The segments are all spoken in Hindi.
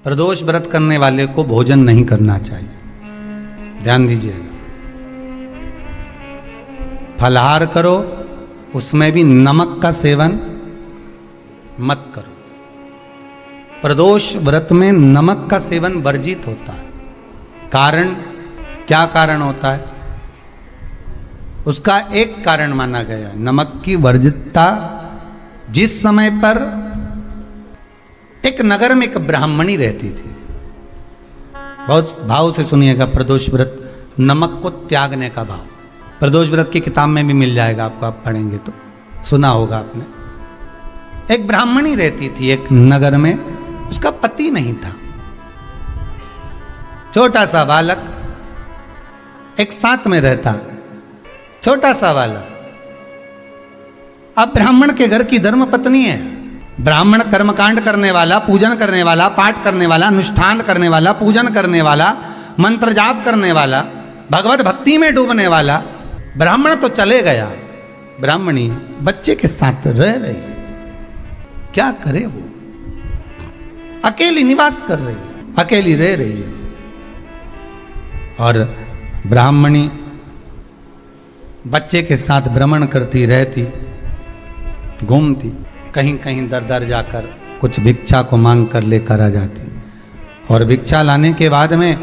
प्रदोष व्रत करने वाले को भोजन नहीं करना चाहिए, ध्यान दीजिएगा। फलाहार करो, उसमें भी नमक का सेवन मत करो। प्रदोष व्रत में नमक का सेवन वर्जित होता है। कारण, क्या कारण होता है? उसका एक कारण माना गया है, नमक की वर्जितता। जिस समय पर एक नगर में एक ब्राह्मणी रहती थी, बहुत भाव से सुनिएगा, प्रदोष व्रत नमक को त्यागने का भाव। प्रदोष व्रत की किताब में भी मिल जाएगा आपको, आप पढ़ेंगे तो सुना होगा आपने। एक ब्राह्मणी रहती थी एक नगर में, उसका पति नहीं था। छोटा सा बालक एक साथ में रहता, छोटा सा बालक। अब ब्राह्मण के घर की धर्म पत्नी है, ब्राह्मण कर्मकांड करने वाला, पूजन करने वाला, पाठ करने वाला, अनुष्ठान करने वाला, पूजन करने वाला, मंत्र जाप करने वाला, भगवत भक्ति में डूबने वाला। ब्राह्मण तो चले गया, ब्राह्मणी बच्चे के साथ रह रही है। क्या करे वो? अकेली निवास कर रही है, अकेली रह रही है। और ब्राह्मणी बच्चे के साथ भ्रमण करती रहती, घूमती, कहीं कहीं दर दर जाकर कुछ भिक्षा को मांग कर लेकर आ जाती। और भिक्षा लाने के बाद में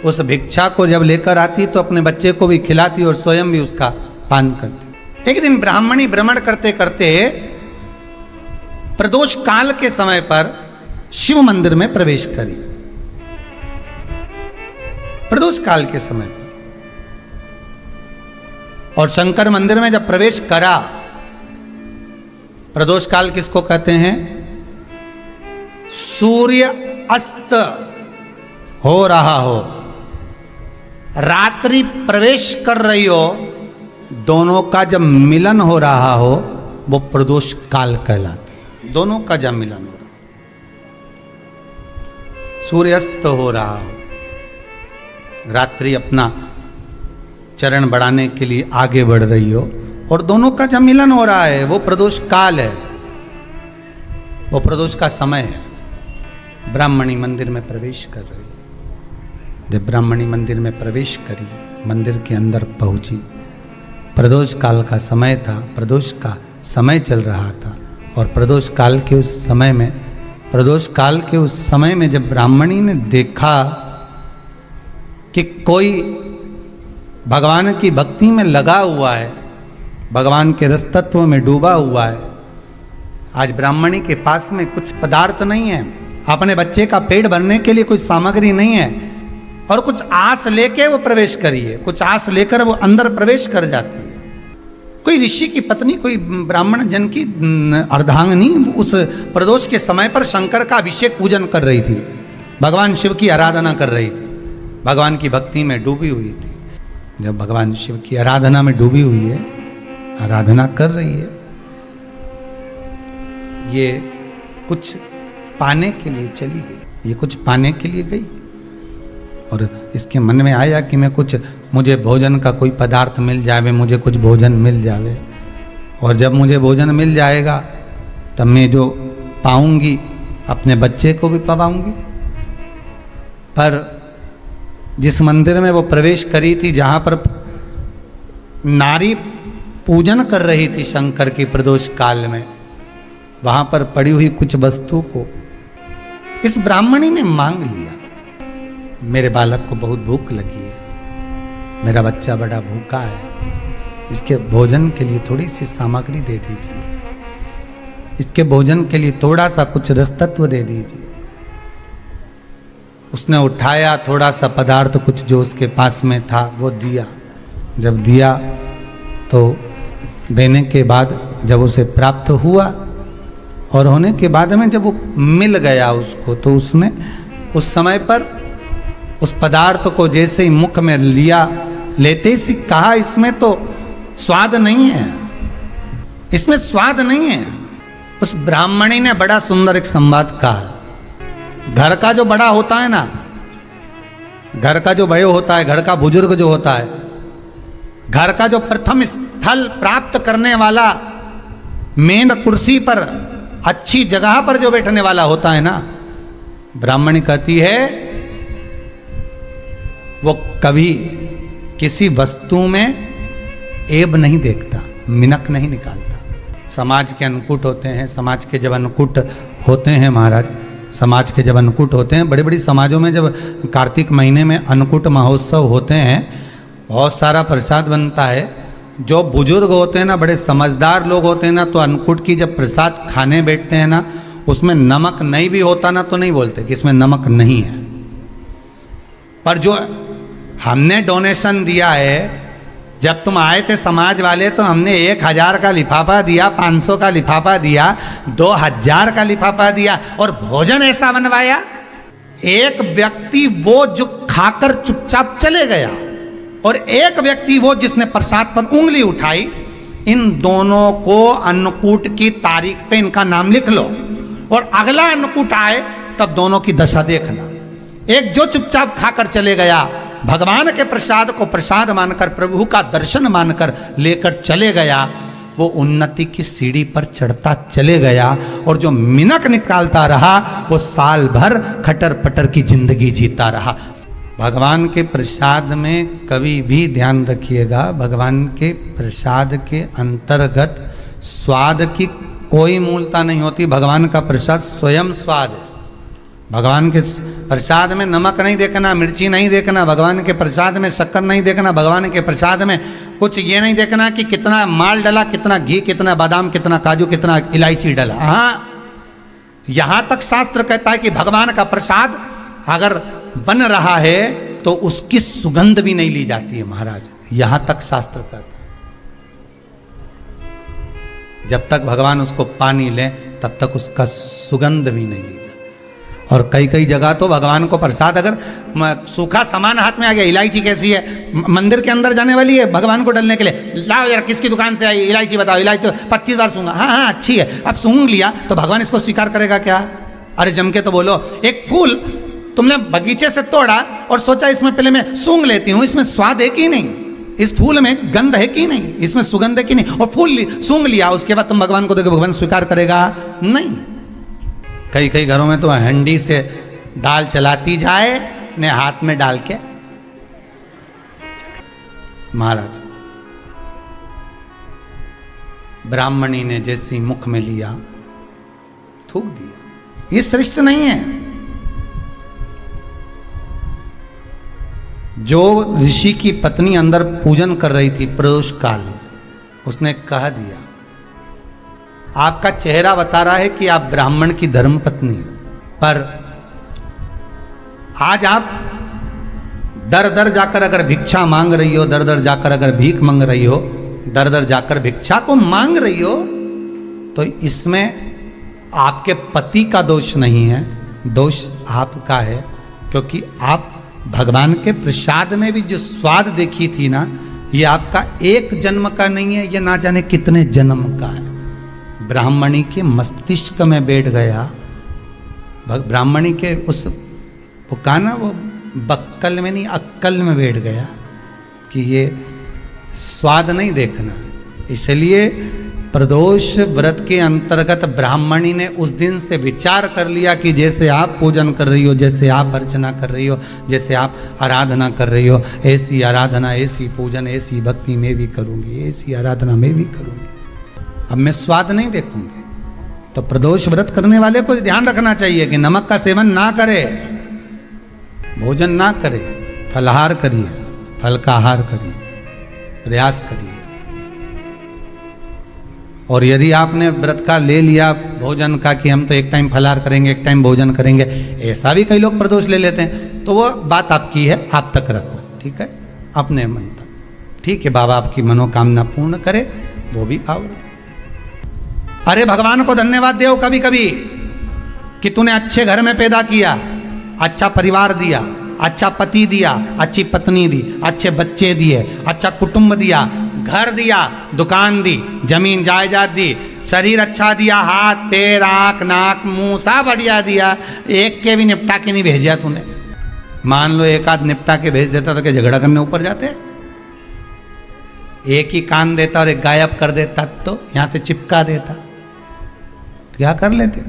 उस भिक्षा को जब लेकर आती तो अपने बच्चे को भी खिलाती और स्वयं भी उसका पान करती। एक दिन ब्राह्मणी भ्रमण करते करते प्रदोष काल के समय पर शिव मंदिर में प्रवेश करी। प्रदोष काल के समय पर, और शंकर मंदिर में जब प्रवेश करा, प्रदोष काल किसको कहते हैं? सूर्य अस्त हो रहा हो, रात्रि प्रवेश कर रही हो, दोनों का जब मिलन हो रहा हो वो प्रदोष काल कहलाता। दोनों का जब मिलन हो रहा, सूर्यास्त हो रहा हो, रात्रि अपना चरण बढ़ाने के लिए आगे बढ़ रही हो, और दोनों का जब मिलन हो रहा है, वो प्रदोष काल है, वो प्रदोष का समय है। ब्राह्मणी मंदिर में प्रवेश कर रही। जब ब्राह्मणी मंदिर में प्रवेश करी, मंदिर के अंदर पहुंची, प्रदोष काल का समय था, प्रदोष का समय चल रहा था। और प्रदोष काल के उस समय में, प्रदोष काल के उस समय में जब ब्राह्मणी ने देखा कि कोई भगवान की भक्ति में लगा हुआ है, भगवान के रस तत्व में डूबा हुआ है। आज ब्राह्मणी के पास में कुछ पदार्थ नहीं है, अपने बच्चे का पेट भरने के लिए कोई सामग्री नहीं है, और कुछ आस लेके वो प्रवेश करी है, कुछ आस लेकर वो अंदर प्रवेश कर जाती है। कोई ऋषि की पत्नी, कोई ब्राह्मण जन की अर्धांगिनी उस प्रदोष के समय पर शंकर का अभिषेक पूजन कर रही थी, भगवान शिव की आराधना कर रही थी, भगवान की भक्ति में डूबी हुई थी। जब भगवान शिव की आराधना में डूबी हुई है, आराधना कर रही है, ये कुछ पाने के लिए चली गई, ये कुछ पाने के लिए गई, और इसके मन में आया कि मैं कुछ, मुझे भोजन का कोई पदार्थ मिल जावे, मुझे कुछ भोजन मिल जावे, और जब मुझे भोजन मिल जाएगा तब मैं जो पाऊंगी अपने बच्चे को भी पाऊंगी। पर जिस मंदिर में वो प्रवेश करी थी, जहाँ पर नारी पूजन कर रही थी शंकर की प्रदोष काल में, वहाँ पर पड़ी हुई कुछ वस्तु को इस ब्राह्मणी ने मांग लिया। मेरे बालक को बहुत भूख लगी है, मेरा बच्चा बड़ा भूखा है, इसके भोजन के लिए थोड़ी सी सामग्री दे दीजिए, इसके भोजन के लिए थोड़ा सा कुछ रस तत्व दे दीजिए। उसने उठाया थोड़ा सा पदार्थ, कुछ जो उसके पास में था वो दिया। जब दिया तो देने के बाद जब उसे प्राप्त हुआ, और होने के बाद में जब वो मिल गया उसको, तो उसने उस समय पर उस पदार्थ को जैसे ही मुख में लिया, लेते ही कहा, इसमें तो स्वाद नहीं है, इसमें स्वाद नहीं है। उस ब्राह्मणी ने बड़ा सुंदर एक संवाद कहा। घर का जो बड़ा होता है ना, घर का जो भयो होता है, घर का बुजुर्ग जो होता है, घर का जो प्रथम स्थल प्राप्त करने वाला, मेन कुर्सी पर, अच्छी जगह पर जो बैठने वाला होता है ना, ब्राह्मणी कहती है वो कभी किसी वस्तु में ऐब नहीं देखता, मिनक नहीं निकालता। समाज के अन्नकूट होते हैं, समाज के जब अन्नकूट होते हैं महाराज, समाज के जब अन्नकूट होते हैं, बड़ी बड़ी समाजों में जब कार्तिक महीने में अन्नकूट महोत्सव होते हैं, बहुत सारा प्रसाद बनता है। जो बुजुर्ग होते हैं ना, बड़े समझदार लोग होते हैं ना, तो अन्नकूट की जब प्रसाद खाने बैठते हैं ना, उसमें नमक नहीं भी होता ना तो नहीं बोलते कि इसमें नमक नहीं है। पर जो हमने डोनेशन दिया है, जब तुम आए थे समाज वाले तो हमने 1000 का लिफाफा दिया, 500 का लिफाफा दिया, 2000 का लिफाफा दिया और भोजन ऐसा बनवाया। एक व्यक्ति वो जो खाकर चुपचाप चले गया और एक व्यक्ति वो जिसने प्रसाद पर उंगली उठाई। इन दोनों को अन्नकूट की तारीख पे इनका नाम लिख लो और अगला अन्नकूट आए तब दोनों की दशा देखना। एक जो चुपचाप खाकर चले गया, भगवान के प्रसाद को प्रसाद मानकर, प्रभु का दर्शन मानकर लेकर चले गया, वो उन्नति की सीढ़ी पर चढ़ता चले गया। और जो मिनक निकालता रहा वो साल भर खटर पटर की जिंदगी जीता रहा। भगवान के प्रसाद में कभी भी ध्यान रखिएगा, भगवान के प्रसाद के अंतर्गत स्वाद की कोई मूलता नहीं होती। भगवान का प्रसाद स्वयं स्वाद है। भगवान के प्रसाद में नमक नहीं देखना, मिर्ची नहीं देखना, भगवान के प्रसाद में शक्कर नहीं देखना, भगवान के प्रसाद में कुछ ये नहीं देखना कि कितना माल डला, कितना घी, कितना बादाम, कितना काजू, कितना इलायची डला। हाँ, यहां तक शास्त्र कहता है कि भगवान का प्रसाद अगर बन रहा है तो उसकी सुगंध भी नहीं ली जाती है महाराज। यहां तक शास्त्र कहता है। जब तक भगवान उसको पानी ले तब तक उसका सुगंध भी नहीं ली जाती। और कई कई जगह तो भगवान को प्रसाद अगर सूखा सामान हाथ में आ गया, इलायची कैसी है, मंदिर के अंदर जाने वाली है भगवान को डलने के लिए, लाओ यार किसकी दुकान से आई इलायची बताओ, इलायची तो 25 बार सूंघा, हाँ हाँ अच्छी है, अब सूंघ लिया तो भगवान इसको स्वीकार करेगा क्या? अरे जम के तो बोलो। एक फूल तुमने बगीचे से तोड़ा और सोचा इसमें पहले मैं सूंघ लेती हूँ, इसमें स्वाद है कि नहीं, इस फूल में गंध है कि नहीं, इसमें सुगंध है कि नहीं, और फूल सूंघ लिया, उसके बाद तुम भगवान को देखो, भगवान स्वीकार करेगा नहीं। कई कई घरों में तो हंडी से दाल चलाती जाए ने हाथ में डाल के। महाराज ब्राह्मणी ने जैसी मुख में लिया थूक दिया। ये श्रेष्ठ नहीं है। जो ऋषि की पत्नी अंदर पूजन कर रही थी प्रदोष काल में, उसने कह दिया, आपका चेहरा बता रहा है कि आप ब्राह्मण की धर्म पत्नी हो, पर आज आप दर दर जाकर अगर भिक्षा मांग रही हो, दर दर जाकर अगर भीख मांग रही हो, दर दर जाकर भिक्षा को मांग रही हो, तो इसमें आपके पति का दोष नहीं है, दोष आपका है। क्योंकि आप भगवान के प्रसाद में भी जो स्वाद देखी थी ना, ये आपका एक जन्म का नहीं है, ये ना जाने कितने जन्म का है। ब्राह्मणी के मस्तिष्क में बैठ गया, ब्राह्मणी के उस वो कहा ना, वो बक्कल में नहीं अक्कल में बैठ गया कि ये स्वाद नहीं देखना। इसलिए प्रदोष व्रत के अंतर्गत ब्राह्मणी ने उस दिन से विचार कर लिया कि जैसे आप पूजन कर रही हो, जैसे आप अर्चना कर रही हो, जैसे आप आराधना कर रही हो, ऐसी आराधना, ऐसी पूजन, ऐसी भक्ति मैं भी करूँगी, ऐसी आराधना मैं भी करूँगी। अब मैं स्वाद नहीं देखूंगी। तो प्रदोष व्रत करने वाले को ध्यान रखना चाहिए कि नमक का सेवन ना करे, भोजन ना करे, फलाहार करिए, फल का आहार करिए, प्रयास करिए। और यदि आपने व्रत का ले लिया भोजन का कि हम तो एक टाइम फलाहार करेंगे, एक टाइम भोजन करेंगे, ऐसा भी कई लोग प्रदोष ले लेते हैं, तो वो बात आपकी है, आप तक रखो, ठीक है, अपने मन तक। ठीक है, बाबा आपकी मनोकामना पूर्ण करे, वो भी भाव रखो। अरे भगवान को धन्यवाद दो कभी कभी कि तूने अच्छे घर में पैदा किया, अच्छा परिवार दिया, अच्छा पति दिया, अच्छी पत्नी दी, अच्छे बच्चे दिए, अच्छा कुटुंब दिया, घर दिया, दुकान दी, जमीन जायदाद दी, शरीर अच्छा दिया, हाथ पैर आँख नाक मुंह सब बढ़िया दिया, एक के भी निपटा के नहीं भेजा तूने। मान लो एक आध निपटा के भेज देता तो क्या झगड़ा करने ऊपर जाते? एक ही कान देता और एक गायब कर देता तो यहाँ से चिपका देता, क्या कर लेते?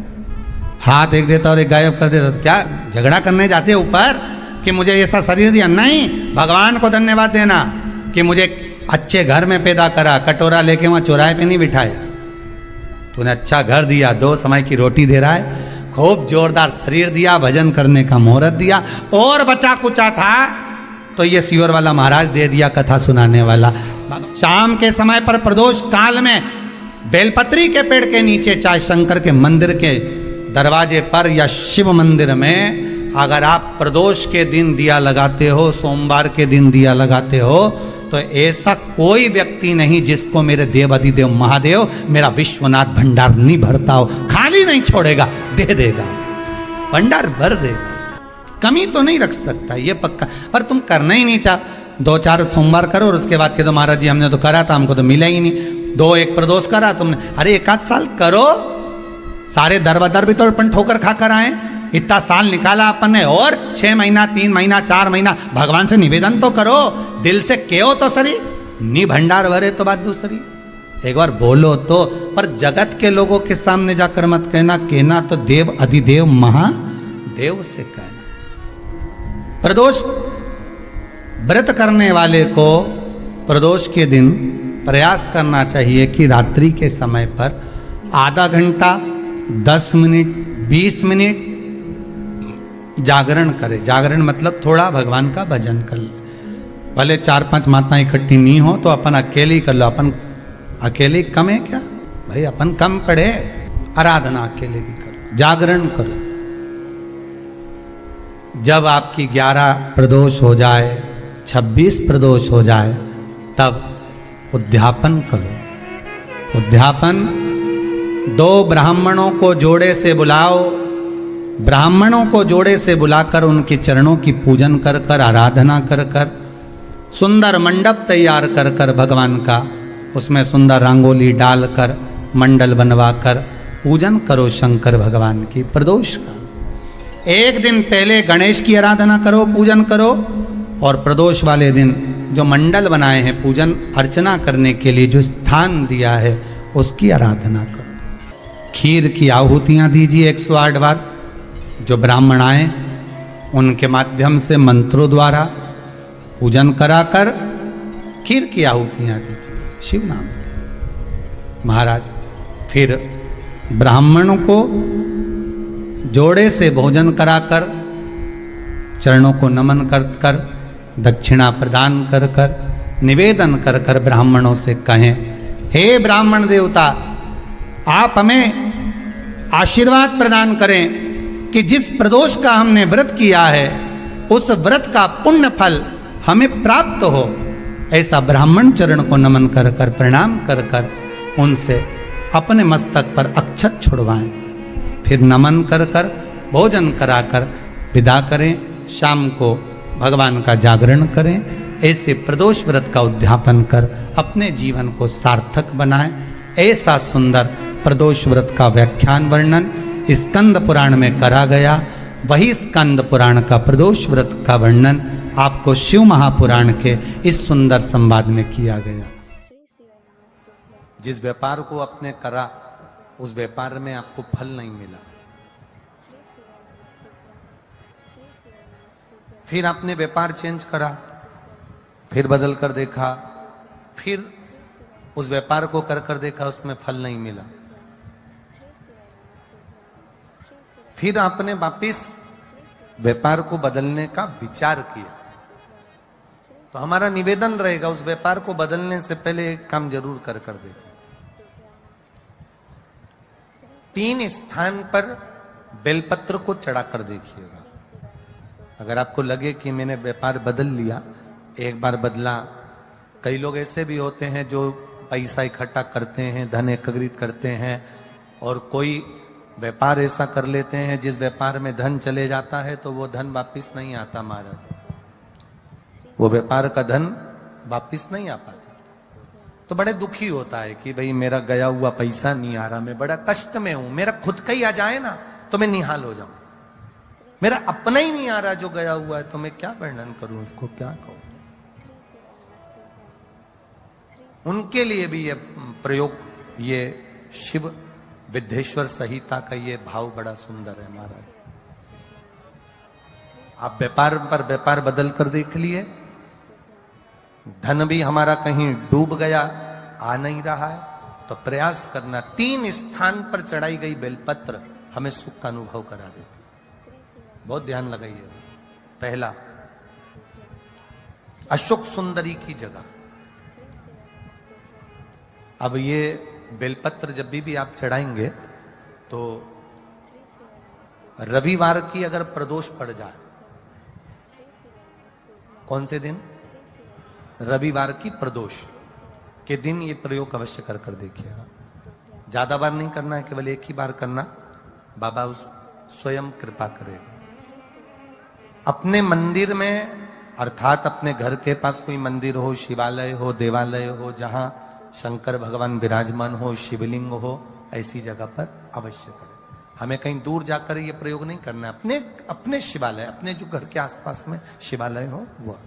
हाथ एक देता और एक गायब कर देता। तो क्या झगड़ा करने जाते हो ऊपर कि मुझे ऐसा शरीर दिया? नहीं, भगवान को धन्यवाद देना कि मुझे अच्छे घर में पैदा करा, कटोरा लेके वहाँ चौराहे पे नहीं बिठाया। तूने अच्छा घर दिया, 2 समय की रोटी दे रहा है, खूब जोरदार शरीर दिया, भजन करने का मुहूर्त दिया, और बचा कुचा था तो ये सियोर वाला महाराज दे दिया, कथा सुनाने वाला। शाम के समय पर प्रदोष काल में बेलपत्री के पेड़ के नीचे, चाहे शंकर के मंदिर के दरवाजे पर या शिव मंदिर में, अगर आप प्रदोष के दिन दिया लगाते हो, सोमवार के दिन दिया लगाते हो, तो ऐसा कोई व्यक्ति नहीं जिसको मेरे देव अधिदेव महादेव मेरा विश्वनाथ भंडार नहीं भरता हो। खाली नहीं छोड़ेगा, दे देगा, भंडार भर देगा, कमी तो नहीं रख सकता, ये पक्का। पर तुम करना ही नहीं चाह, 2-4 सोमवार करो और उसके बाद के तो महाराज जी हमने तो करा था, हमको तो मिला ही नहीं। 2-1 प्रदोष करा तुमने, अरे 1 आध साल करो, सारे दर भी तो अपन ठोकर खा कर आए, इतना साल निकाला अपन ने, और 6 महीना 3 महीना 4 महीना भगवान से निवेदन तो करो, दिल से कहो तो सरी, नी भंडार भरे तो बात दूसरी, एक बार बोलो तो। पर जगत के लोगों के सामने जाकर मत कहना तो देव अधिदेव महादेव से कहना। प्रदोष व्रत करने वाले को प्रदोष के दिन प्रयास करना चाहिए कि रात्रि के समय पर आधा घंटा, 10 मिनट, 20 मिनट जागरण करे। जागरण मतलब थोड़ा भगवान का भजन कर ले। भले 4-5 माताएं इकट्ठी नहीं हो तो अपन अकेले ही कर लो। अपन अकेले कम है क्या भाई? अपन कम पड़े, आराधना अकेले भी करो, जागरण करो। जब आपकी 11 प्रदोष हो जाए, 26 प्रदोष हो जाए, तब उद्यापन करो। उद्यापन 2 ब्राह्मणों को जोड़े से बुलाओ, ब्राह्मणों को जोड़े से बुलाकर उनके चरणों की पूजन कर कर, आराधना कर कर, सुंदर मंडप तैयार कर कर भगवान का, उसमें सुंदर रंगोली डालकर, मंडल बनवाकर पूजन करो शंकर भगवान की प्रदोष का। एक दिन पहले गणेश की आराधना करो, पूजन करो, और प्रदोष वाले दिन जो मंडल बनाए हैं पूजन अर्चना करने के लिए, जो स्थान दिया है उसकी आराधना करो। खीर की आहुतियाँ दीजिए 108 बार। जो ब्राह्मण आए उनके माध्यम से मंत्रों द्वारा पूजन कराकर खीर की आहुतियाँ दीजिए शिव नाम महाराज। फिर ब्राह्मणों को जोड़े से भोजन कराकर, चरणों को नमन कर कर, दक्षिणा प्रदान कर कर, निवेदन कर कर ब्राह्मणों से कहें, हे ब्राह्मण देवता, आप हमें आशीर्वाद प्रदान करें कि जिस प्रदोष का हमने व्रत किया है उस व्रत का पुण्य फल हमें प्राप्त हो। ऐसा ब्राह्मण चरण को नमन कर कर, प्रणाम कर कर उनसे अपने मस्तक पर अक्षत छुड़वाएं। फिर नमन कर कर, भोजन कराकर विदा करें। शाम को भगवान का जागरण करें। ऐसे प्रदोष व्रत का उद्यापन कर अपने जीवन को सार्थक बनाएं। ऐसा सुंदर प्रदोष व्रत का व्याख्यान वर्णन स्कंद पुराण में करा गया। वही स्कंद पुराण का प्रदोष व्रत का वर्णन आपको शिव महापुराण के इस सुंदर संवाद में किया गया। जिस व्यापार को आपने करा उस व्यापार में आपको फल नहीं मिला, फिर आपने व्यापार चेंज करा, फिर बदल कर देखा, फिर उस व्यापार को कर कर देखा, उसमें फल नहीं मिला, फिर आपने वापिस व्यापार को बदलने का विचार किया। तो हमारा निवेदन रहेगा उस व्यापार को बदलने से पहले एक काम जरूर कर कर देखो। 3 स्थान पर बेलपत्र को चढ़ाकर देखिएगा। अगर आपको लगे कि मैंने व्यापार बदल लिया, एक बार बदला। कई लोग ऐसे भी होते हैं जो पैसा इकट्ठा करते हैं, धन एकत्रित करते हैं, और कोई व्यापार ऐसा कर लेते हैं जिस व्यापार में धन चले जाता है तो वो धन वापिस नहीं आता महाराज, वो व्यापार का धन वापिस नहीं आ पाता। तो बड़े दुखी होता है कि भाई मेरा गया हुआ पैसा नहीं आ रहा, मैं बड़ा कष्ट में हूं, मेरा खुद का ही आ जाए ना तो मैं निहाल हो जाऊं, मेरा अपना ही नहीं आ रहा जो गया हुआ है, तो मैं क्या वर्णन करूं, उसको क्या कहूं। उनके लिए भी ये प्रयोग, ये शिव विद्येश्वर संहिता का ये भाव बड़ा सुंदर है महाराज। आप व्यापार पर व्यापार बदल कर देख लिए, धन भी हमारा कहीं डूब गया, आ नहीं रहा है, तो प्रयास करना 3 स्थान पर चढ़ाई गई बेलपत्र हमें सुख का अनुभव करा देती। बहुत ध्यान लगाइए। पहला, अशोक सुंदरी की जगह। अब ये बेलपत्र जब भी आप चढ़ाएंगे तो रविवार की अगर प्रदोष पड़ जाए, कौन से दिन? रविवार की प्रदोष के दिन ये प्रयोग अवश्य कर कर देखिएगा। ज्यादा बार नहीं करना है, केवल एक ही बार करना, बाबा स्वयं कृपा करेगा। अपने मंदिर में, अर्थात अपने घर के पास कोई मंदिर हो, शिवालय हो, देवालय हो, जहां शंकर भगवान विराजमान हो, शिवलिंग हो, ऐसी जगह पर अवश्य करें। हमें कहीं दूर जाकर ये प्रयोग नहीं करना है। अपने शिवालय, अपने जो घर के आसपास में शिवालय हो वो।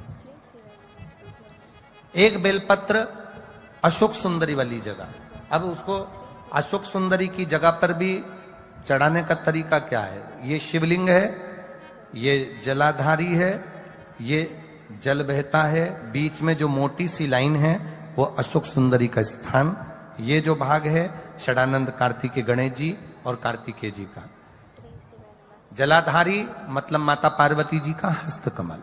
एक बेलपत्र अशोक सुंदरी वाली जगह। अब उसको अशोक सुंदरी की जगह पर भी चढ़ाने का तरीका क्या है? ये शिवलिंग है, ये जलाधारी है, ये जल बहता है, बीच में जो मोटी सी लाइन है वो अशोक सुंदरी का स्थान। ये जो भाग है षडानंद कार्तिकेय गणेश जी और कार्तिकेय जी का। जलाधारी मतलब माता पार्वती जी का हस्त कमल।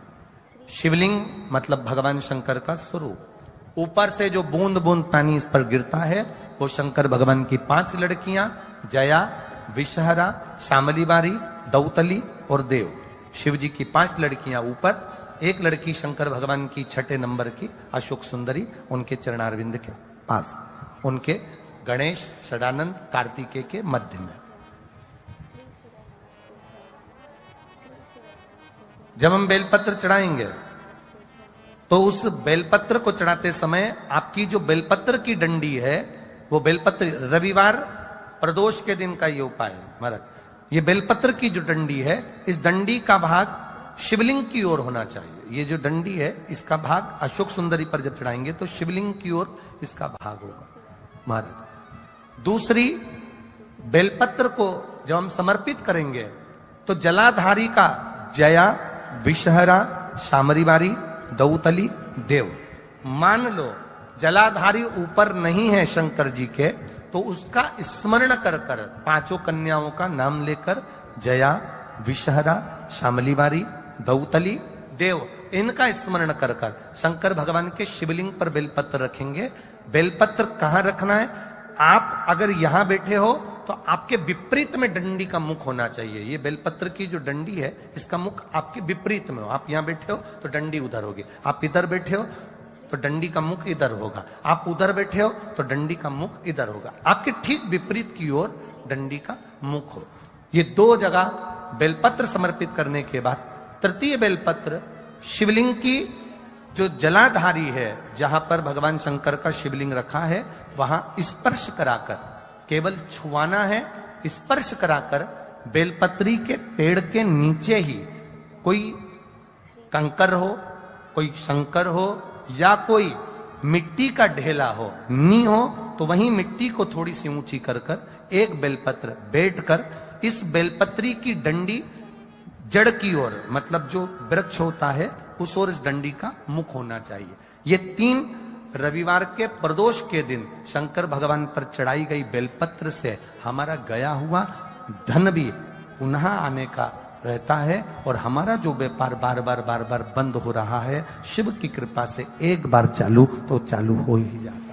शिवलिंग मतलब भगवान शंकर का स्वरूप। ऊपर से जो बूंद बूंद पानी इस पर गिरता है वो शंकर भगवान की 5 लड़कियां, जया, विषहरा, शामली बारी, दौतली और देव। शिव जी की 5 लड़कियां ऊपर, एक लड़की शंकर भगवान की 6 नंबर की अशोक सुंदरी उनके चरणारविंद के पास, उनके गणेश, षडानंद, कार्तिकेय के मध्य में। जब हम बेलपत्र चढ़ाएंगे तो उस बेलपत्र को चढ़ाते समय आपकी जो बेलपत्र की डंडी है वो बेलपत्र, रविवार प्रदोष के दिन का ये उपाय है महाराज। ये बेलपत्र की जो डंडी है, इस डंडी का भाग शिवलिंग की ओर होना चाहिए। ये जो डंडी है इसका भाग अशोक सुंदरी पर जब चढ़ाएंगे तो शिवलिंग की ओर इसका भाग होगा महाराज। दूसरी, बेलपत्र को जब हम समर्पित करेंगे तो जलाधारी का जया, विषहरा, शामरीबारी, दौतली, देव। मान लो जलाधारी ऊपर नहीं है शंकर जी के, तो उसका स्मरण कर कर 5 कन्याओं का नाम लेकर जया, विषहरा, शामलीबारी, दौतली, देव, इनका स्मरण कर कर शंकर भगवान के शिवलिंग पर बेलपत्र रखेंगे। बेलपत्र कहां रखना है? आप अगर यहां बैठे हो तो आपके विपरीत में डंडी का मुख होना चाहिए। ये बेलपत्र की जो डंडी है इसका मुख आपके विपरीत में हो। आप यहां बैठे हो तो डंडी उधर होगी, आप इधर बैठे हो तो डंडी का मुख इधर होगा, आप उधर बैठे हो तो डंडी का मुख इधर होगा। आपके ठीक विपरीत की ओर डंडी का मुख हो। ये 2 जगह बेलपत्र समर्पित करने के बाद तृतीय बेलपत्र शिवलिंग की जो जलाधारी है, जहां पर भगवान शंकर का शिवलिंग रखा है, वहां स्पर्श कराकर, केवल छुआना है, स्पर्श कराकर बेलपत्री के पेड़ के नीचे ही कोई कंकर हो, कोई शंकर हो या कोई मिट्टी का ढेला हो, नी हो, तो वहीं मिट्टी को थोड़ी सी ऊंची कर कर एक बेलपत्र बैठकर इस बेलपत्री की डंडी जड़ की ओर, मतलब जो वृक्ष होता है उस ओर इस डंडी का मुख होना चाहिए। ये 3 रविवार के प्रदोष के दिन शंकर भगवान पर चढ़ाई गई बेलपत्र से हमारा गया हुआ धन भी पुनः आने का रहता है और हमारा जो व्यापार बार बार बंद हो रहा है, शिव की कृपा से एक बार चालू तो चालू हो ही जाता है।